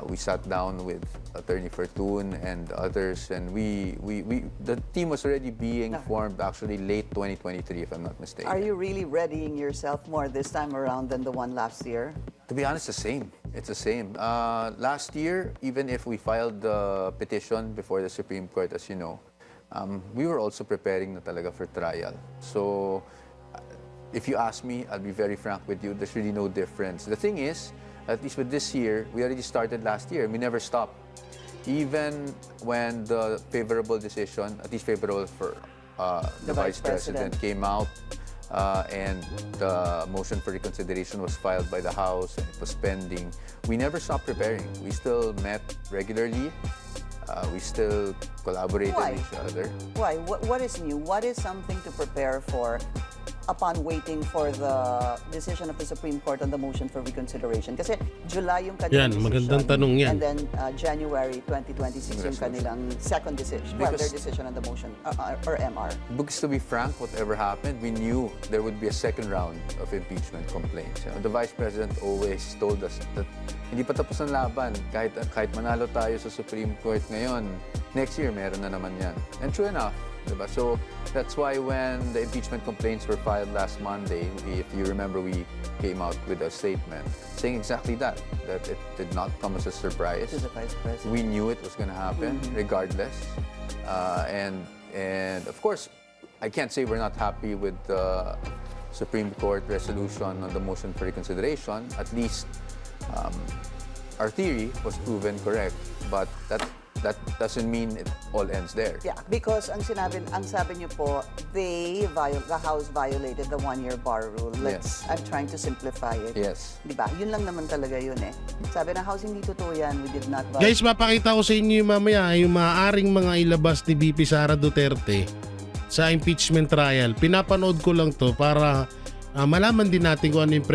We sat down with Attorney Fortune and others, and the team was already being formed actually late 2023, if I'm not mistaken. Are you really readying yourself more this time around than the one last year? To be honest, the same. It's the same. Last year, even if we filed the petition before the Supreme Court, as you know, we were also preparing na talaga for trial. So, if you ask me, I'll be very frank with you, there's really no difference. The thing is, At least with this year, we already started last year. We never stopped. Even when the favorable decision, at least favorable for the Vice President, came out, and the motion for reconsideration was filed by the House and it was pending, we never stopped preparing. We still met regularly. We still collaborated Why? with each other. Why? What is new? What is something to prepare for upon waiting for the decision of the Supreme Court on the motion for reconsideration? Kasi July yung kanilang Yan, magandang decision, tanong yan. and then January 2026 yung kanilang second decision, well, their Because- decision on the motion or MR. Because to be frank, whatever happened, we knew there would be a second round of impeachment complaints. You know, the Vice President always told us that hindi pa tapos ang laban. Kahit manalo tayo sa Supreme Court ngayon, next year meron na naman yan. And true enough, diba? So that's why when the impeachment complaints were filed last Monday, if you remember, we came out with a statement saying exactly that it did not come as a surprise. To the Vice President. We knew it was going to happen regardless. And of course, I can't say we're not happy with the Supreme Court resolution on the motion for reconsideration. At least our theory was proven correct, but that doesn't mean it all ends there. Yeah, because ang sabi niyo po, the House violated the one-year bar rule. I'm trying to simplify it. Yes. Di ba? Yun lang naman talaga yun eh. Sabi ng House, hindi totoo yan. We did not violate. Guys, mapakita ko sa inyo mamaya yung maaaring mga ilabas ni VP Sara Duterte sa impeachment trial. Pinapanood ko lang to para malaman din natin kung ano yung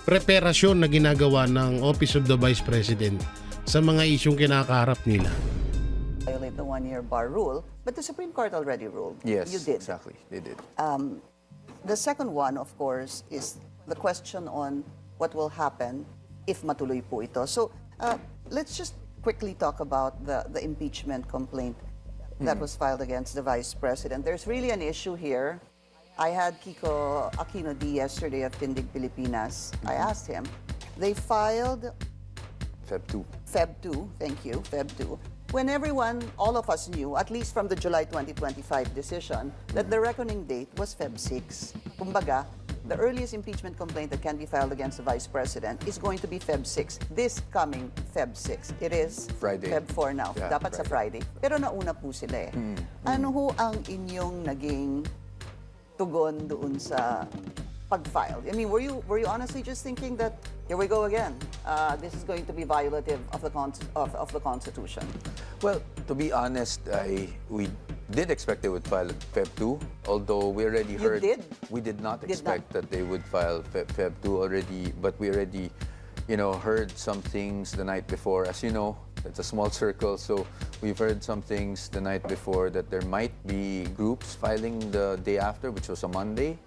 preparasyon na ginagawa ng Office of the Vice President sa mga isyong kinakaharap nila. Violate the one-year bar rule, but the Supreme Court already ruled. Yes, You did. exactly. They did. The second one, of course, is the question on what will happen if matuloy po ito. So, let's just quickly talk about the impeachment complaint that was filed against the Vice President. There's really an issue here. I had Kiko Aquino D yesterday of Tindig Pilipinas. I asked him. They filed Feb 2. Feb 2, thank you, Feb 2, when all of us knew, at least from the July 2025 decision, that the reckoning date was Feb 6. Kumbaga, the earliest impeachment complaint that can be filed against the Vice President is going to be Feb 6, this coming Feb 6. It is Friday. Feb 4 now, Yeah, dapat sa Friday. Pero nauna po sila eh. Ano ho ang inyong naging tugon doon sa pag-file? I mean, were you honestly just thinking that here we go again? This is going to be violative of the Constitution. Well, to be honest, we did expect they would file Feb 2, although we already heard... did? We did not Did expect not. that they would file Feb 2 already, but we already, heard some things the night before. As you know, it's a small circle, so we've heard some things the night before that there might be groups filing the day after, which was a Monday.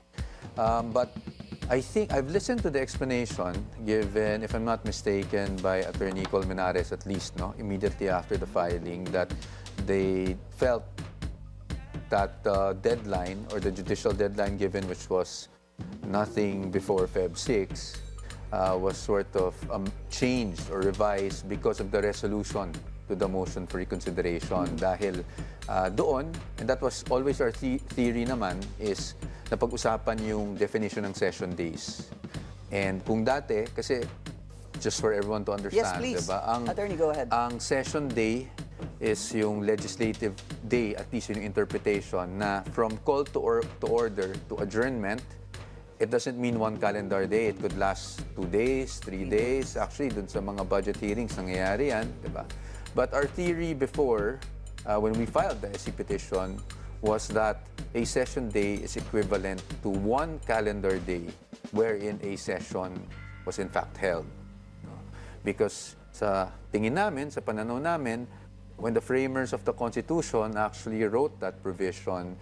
But I think I've listened to the explanation given, if I'm not mistaken, by Attorney Colmenares at least, immediately after the filing, that they felt that the deadline or the judicial deadline given, which was nothing before Feb 6, was sort of changed or revised because of the resolution to the motion for reconsideration. Dahil doon, and that was always our theory naman, is napag-usapan yung definition ng session days. And kung dati, kasi just for everyone to understand, Yes, please. diba? Attorney, go ahead. Ang session day is yung legislative day, at least yun yung interpretation, na from call to order to adjournment, it doesn't mean one calendar day. It could last 2 days, 3 days. Actually, dun sa mga budget hearings, nangyayari yan, diba? But our theory before, when we filed the SC petition, was that a session day is equivalent to one calendar day wherein a session was in fact held. Because sa tingin namin, sa pananaw namin, when the framers of the Constitution actually wrote that provision,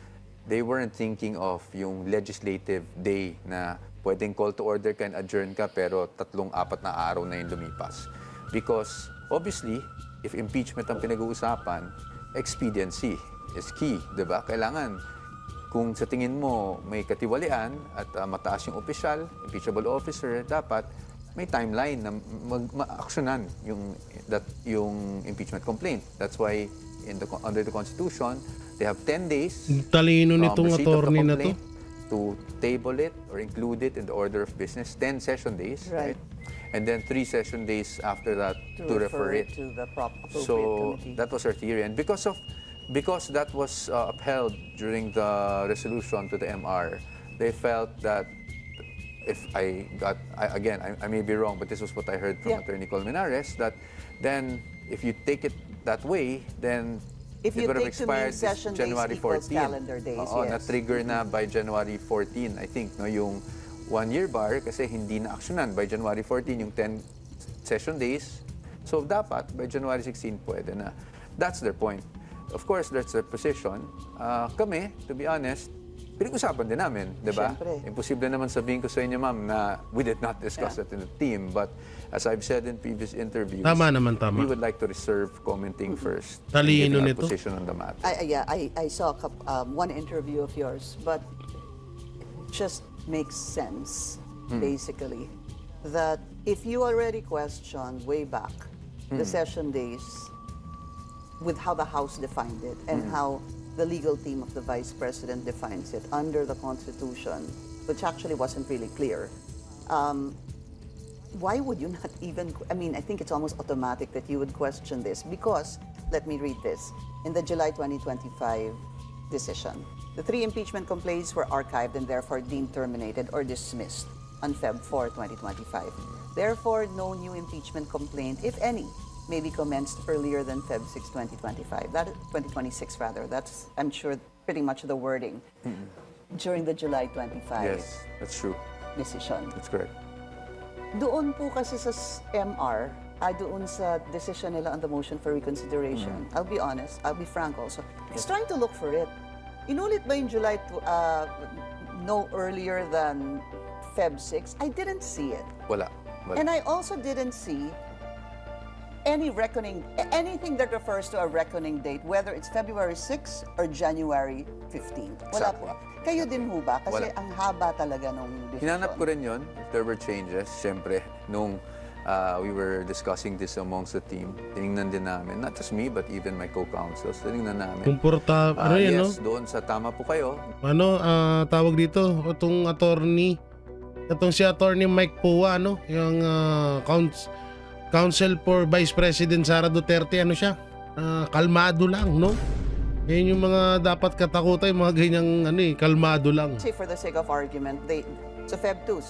they weren't thinking of yung legislative day na pwedeng call to order ka and adjourn ka pero 3-4 na araw na yung lumipas. Because obviously, if impeachment ang pinag-uusapan, expediency is key, di ba? Kailangan, kung sa tingin mo may katiwalian at mataas yung opisyal, impeachable officer, dapat may timeline na ma-aksyonan yung impeachment complaint. That's why under the Constitution, they have 10 days Talino from nitong receipt of the attorney na to. complaint to table it or include it in the order of business, 10 session days, Right. And then 3 session days after that to refer it. to the appropriate So committee. that was our theory, and because that was upheld during the resolution to the MR, they felt that if I may be wrong, but this was what I heard from Yeah. Attorney Colmenares, that then if you take it that way, then If it you would have take to mean expired this session days January equals 14. calendar days, Oo, yes. na-trigger na by January 14, I think, no, yung 1-year bar kasi hindi na aksyonan by January 14 yung 10 session days. So dapat by January 16 pwede na. That's their point. Of course, that's their position. Kami, to be honest, pinag-usapan din namin, di ba? Siyempre. Imposible naman sabihin ko sa inyo, ma'am, na we did not discuss it in the team. But as I've said in previous interviews, Tama naman, tama. we would like to reserve commenting first. and Talino giving our nito. position on the matter. I saw one interview of yours, but it just makes sense, basically, that if you already questioned way back the session days with how the House defined it and how the legal team of the Vice President defines it under the Constitution, which actually wasn't really clear, why would you not even, I mean, I think it's almost automatic that you would question this because, let me read this, in the July 2025 decision, the 3 impeachment complaints were archived and therefore deemed terminated or dismissed on Feb 4, 2025. Therefore, no new impeachment complaint, if any, may be commenced earlier than Feb 6, 2025. That is 2026 rather. That's, I'm sure, pretty much the wording during the July 25 Yes, that's true. decision. That's correct. Doon po kasi sa MR, doon sa decision nila on the motion for reconsideration, I'll be honest, I'll be frank also, I was trying to look for it. Inulit ba yung July no earlier than Feb 6? I didn't see it. Wala. And I also didn't see any reckoning, anything that refers to a reckoning date, whether it's February 6 or January 15. Wala Exactly. po. Kayo din ho ba? Kasi Wala. ang haba talaga nung decision. Hinanap ko rin yun, if there were changes. Siyempre, nung we were discussing this amongst the team, tinignan din namin, not just me, but even my co-counsels, tinignan namin. Ano yan, no? Yes, doon sa tama po kayo. Ano, tawag dito, itong si attorney Mike Pua, ano, yung counsel for Vice President Sara Duterte, ano siya, kalmado lang, no? Yan yung mga dapat katakutan, yung mga ganyang, kalmado lang. Say for the sake of argument, so Feb 2,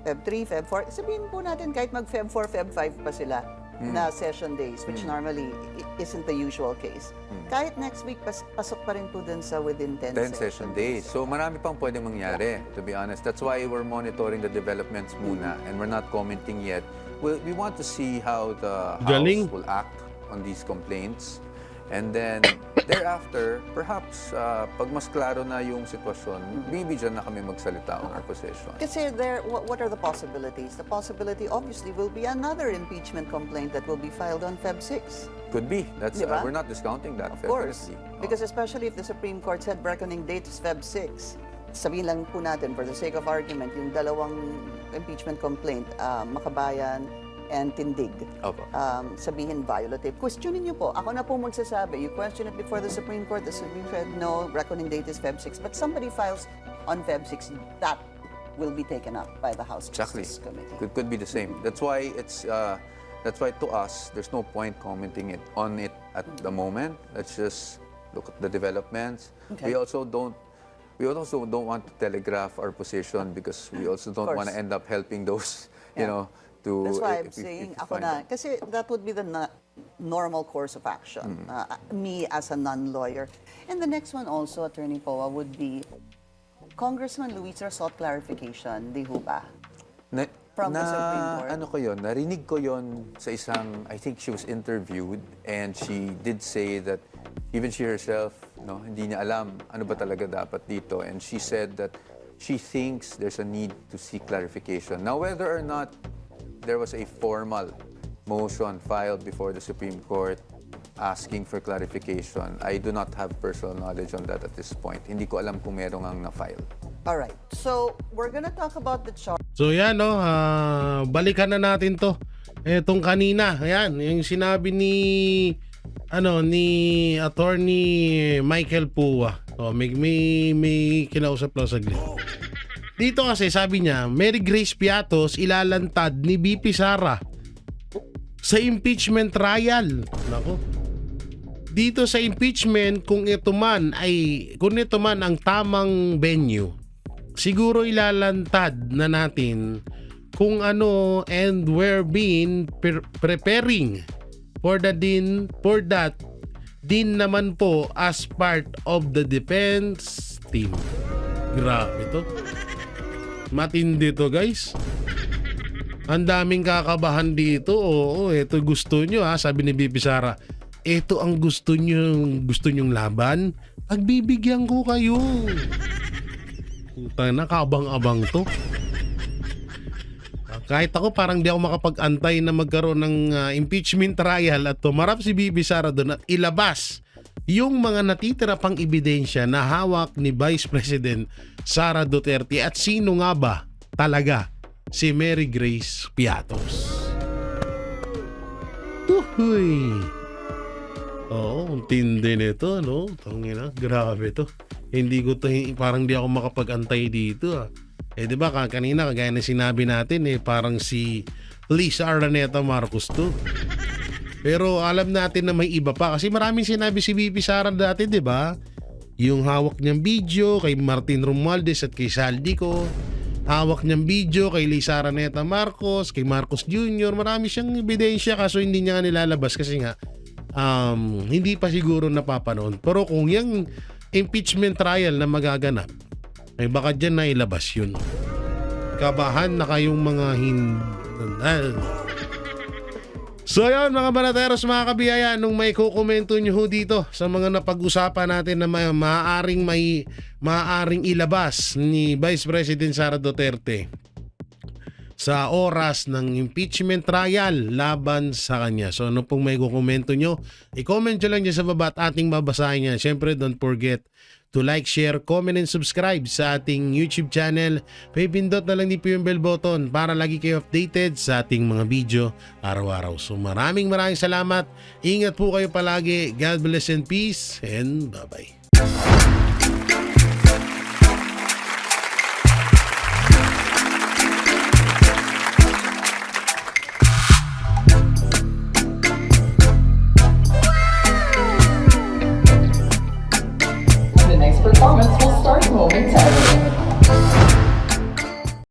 Feb 3, Feb 4, sabihin po natin kahit mag Feb 4, Feb 5 pa sila na session days, which normally isn't the usual case. Kahit next week, pasok pa rin po dun sa within 10 session days. So marami pang pwedeng mangyari, to be honest. That's why we're monitoring the developments muna and we're not commenting yet. We want to see how the Galing. House will act on these complaints. And then, thereafter, perhaps, pag mas klaro na yung sitwasyon, maybe dyan na kami magsalita on our position. Kasi what are the possibilities? The possibility obviously will be another impeachment complaint that will be filed on Feb 6. Could be. That's Diba? We're not discounting that. Of course. definitely. Because especially if the Supreme Court said reckoning date is Feb 6, sabihin lang po natin, for the sake of argument, yung dalawang impeachment complaint, Makabayan and Tindig, Opo. sabihin violative. Questionin niyo po. Ako na po magsasabi. You question it before the Supreme Court. The Supreme Court, no, reckoning date is Feb 6. But somebody files on Feb 6, that will be taken up by the House Exactly. Justice Committee. Could be the same. That's why that's why to us there's no point commenting on it at the moment. Let's just look at the developments. Okay. We also don't want to telegraph our position because we also don't want to course. end up helping those, Yeah. to That's why I'm if we saying, find ako na, them. kasi that would be the normal course of action, me as a non-lawyer. And the next one also, Attorney Poa, would be Congressman Luisa sought clarification, di ho ba? From the Supreme Court. Ano ko yun, narinig ko yun sa isang, I think she was interviewed and she did say that even she herself, hindi niya alam ano ba talaga dapat dito. And she said that she thinks there's a need to seek clarification. Now, whether or not there was a formal motion filed before the Supreme Court asking for clarification, I do not have personal knowledge on that at this point. Hindi ko alam kung merong ang na-file. All right. So, we're gonna talk about the charge. So yan, no, balikan na natin to. Etong kanina, ayan, yung sinabi ni attorney Michael Pua. Oh, may kinausap lang saglit. Dito kasi sabi niya, Mary Grace Piatos ilalantad ni BP Sara sa impeachment trial. Nako. Dito sa impeachment, kung ito man ang tamang venue, siguro ilalantad na natin kung ano, and we're being preparing for that din naman po as part of the defense team. Grabe to. Matindi to, guys. Ang daming kakabahan dito. Oo, ito gusto nyo, ha, sabi ni BP Sara. Ito ang gusto nyong laban. Pagbibigyan ko kayo. Tana, kabang-abang to. Kahit ako parang di ako makapag-antay na magkaroon ng impeachment trial at tumarap si BP Sara doon at ilabas yung mga natitira pang ebidensya na hawak ni Vice President Sara Duterte. At sino nga ba talaga si Mary Grace Piatos? Uhuy! Oo, ang tindi nito, no? Tangina, grabe to. Hindi ko to, parang di ako makapag-antay dito, ah. Eh, di ba, kanina, kagaya na sinabi natin, parang si Lisa Araneta Marcos to. Pero alam natin na may iba pa. Kasi maraming sinabi si BP Sara dati, di ba? Yung hawak niyang video kay Martin Romualdez at kay Saldico. Hawak niyang video kay Lisa Araneta Marcos, kay Marcos Jr. Marami siyang ebidensya, kaso hindi niya nilalabas kasi nga hindi pa siguro napapanood. Pero kung yung impeachment trial na magaganap, ay baka dyan na ilabas yun. Kabahan na kayong mga So yun mga banateros, mga kabiyaya, nung may kukomento nyo dito sa mga napag-usapan natin na maaaring ilabas ni Vice President Sara Duterte sa oras ng impeachment trial laban sa kanya. So ano pong may kukomento nyo, i-comment nyo lang dyan sa baba at ating babasahin yan. Siyempre, don't forget to like, share, comment, and subscribe sa ating YouTube channel. Pipindot na lang din po yung bell button para lagi kayo updated sa ating mga video araw-araw. So maraming salamat. Ingat po kayo palagi. God bless and peace, and bye-bye. The next performance will start momentarily.